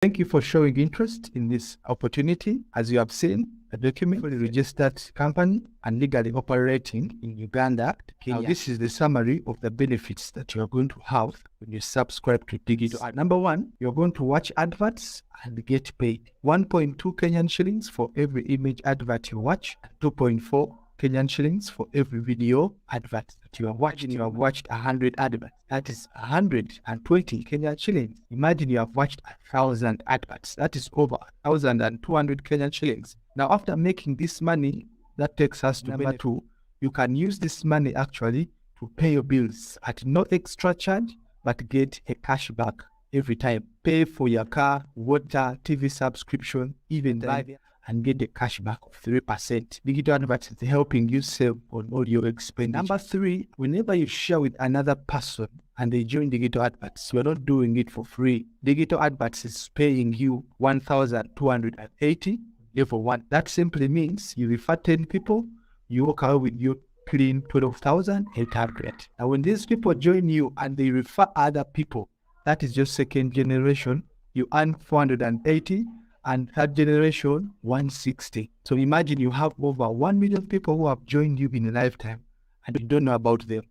Thank you for showing interest in this opportunity. As you have seen, a document for a registered company and legally operating in Uganda, Kenya. Now, this is the summary of the benefits that you are going to have when you subscribe to Digital Ad. Number one, you're going to watch adverts and get paid. 1.2 Kenyan shillings for every image advert you watch, 2.4 Kenyan shillings for every video advert that you are watching. You have watched 100 adverts. That is 120 Kenyan shillings. Imagine you have watched 1,000 adverts. That is over 1,200 Kenyan shillings. Now, after making this money, that takes us to number two. You can use this money actually to pay your bills at no extra charge, but get a cashback every time. Pay for your car, water, TV subscription, even live, and get a cashback of 3%. Digital adverts is helping you save on all your expenses. Number three, whenever you share with another person and they join digital adverts, you're not doing it for free. Digital adverts is paying you 1,280 level 1. That simply means you refer 10 people, you walk out with your clean 12,800. Now, when these people join you and they refer other people, that is your second generation, you earn 480, and third generation 160. So imagine you have over 1 million people who have joined you in a lifetime and you don't know about them.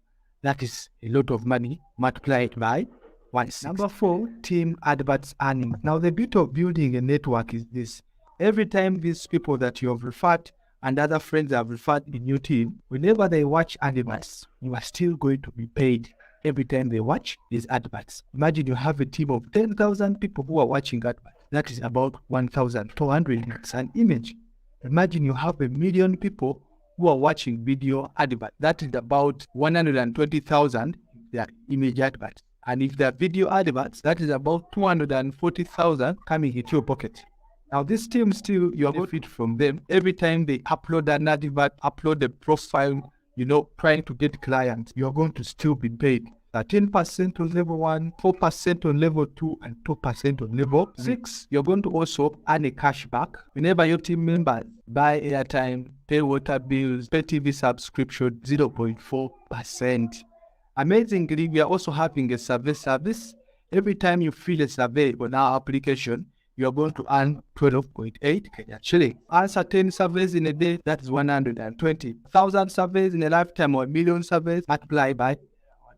That is a lot of money multiplied by 160. Number four, team adverts earning. Now, the beauty of building a network is this. Every time these people that you have referred and other friends have referred in your team, whenever they watch adverts, you are still going to be paid every time they watch these adverts. Imagine you have a team of 10,000 people who are watching adverts. That is about 1,200 an image. Imagine you have 1 million people who are watching video adverts. That is about 120,000 their image adverts. And if they're video adverts, that is about 240,000 coming into your pocket. Now, this team still, you are going to benefit from them every time they upload an advert, upload a profile, trying to get clients. You are going to still be paid 13% on level 1, 4% on level 2, and 2% on level 6. You're going to also earn a cashback whenever your team members buy airtime, pay water bills, pay TV subscription, 0.4%. Amazingly, we are also having a survey service. Every time you fill a survey on our application, you are going to earn 12.8 Kenyan shillings. Answer 10 surveys in a day, that is 120. 1,000 surveys in a lifetime or 1 million surveys, multiply by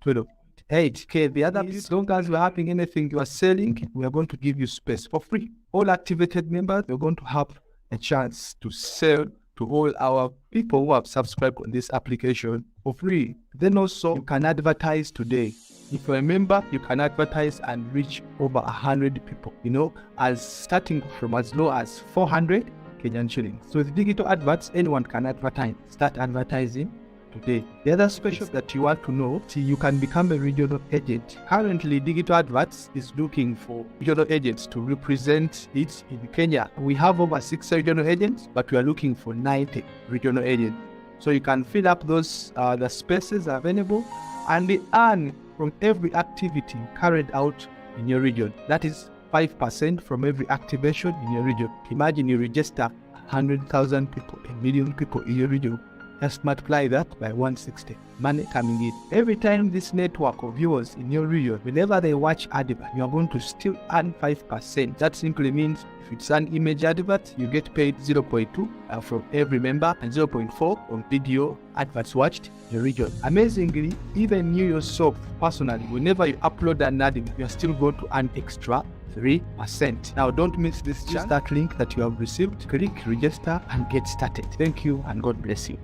12.8K. The other, as long as we're having anything you are selling, we are going to give you space for free. All activated members, you're going to have a chance to sell to all our people who have subscribed on this application for free. Then also, you can advertise today. If you're a member, you can advertise and reach over 100 people, as starting from as low as 400 Kenyan shillings. So with digital adverts, anyone can advertise. Start advertising today. The other special that you want to know, you can become a regional agent. Currently, digital adverts is looking for regional agents to represent it in Kenya. We have over 6 regional agents, but we are looking for 90 regional agents. So you can fill up those the spaces available and they earn from every activity carried out in your region. That is 5% from every activation in your region. Imagine you register 100,000 people, 1 million people in your region. Just multiply that by 160. Money coming in. Every time this network of viewers in your region, whenever they watch advert, you are going to still earn 5%. That simply means if it's an image advert, you get paid 0.2 from every member and 0.4 on video adverts watched in your region. Amazingly, even you yourself personally, whenever you upload an advert, you are still going to earn extra 3%. Now, don't miss this chance. Use that link that you have received. Click register and get started. Thank you and God bless you.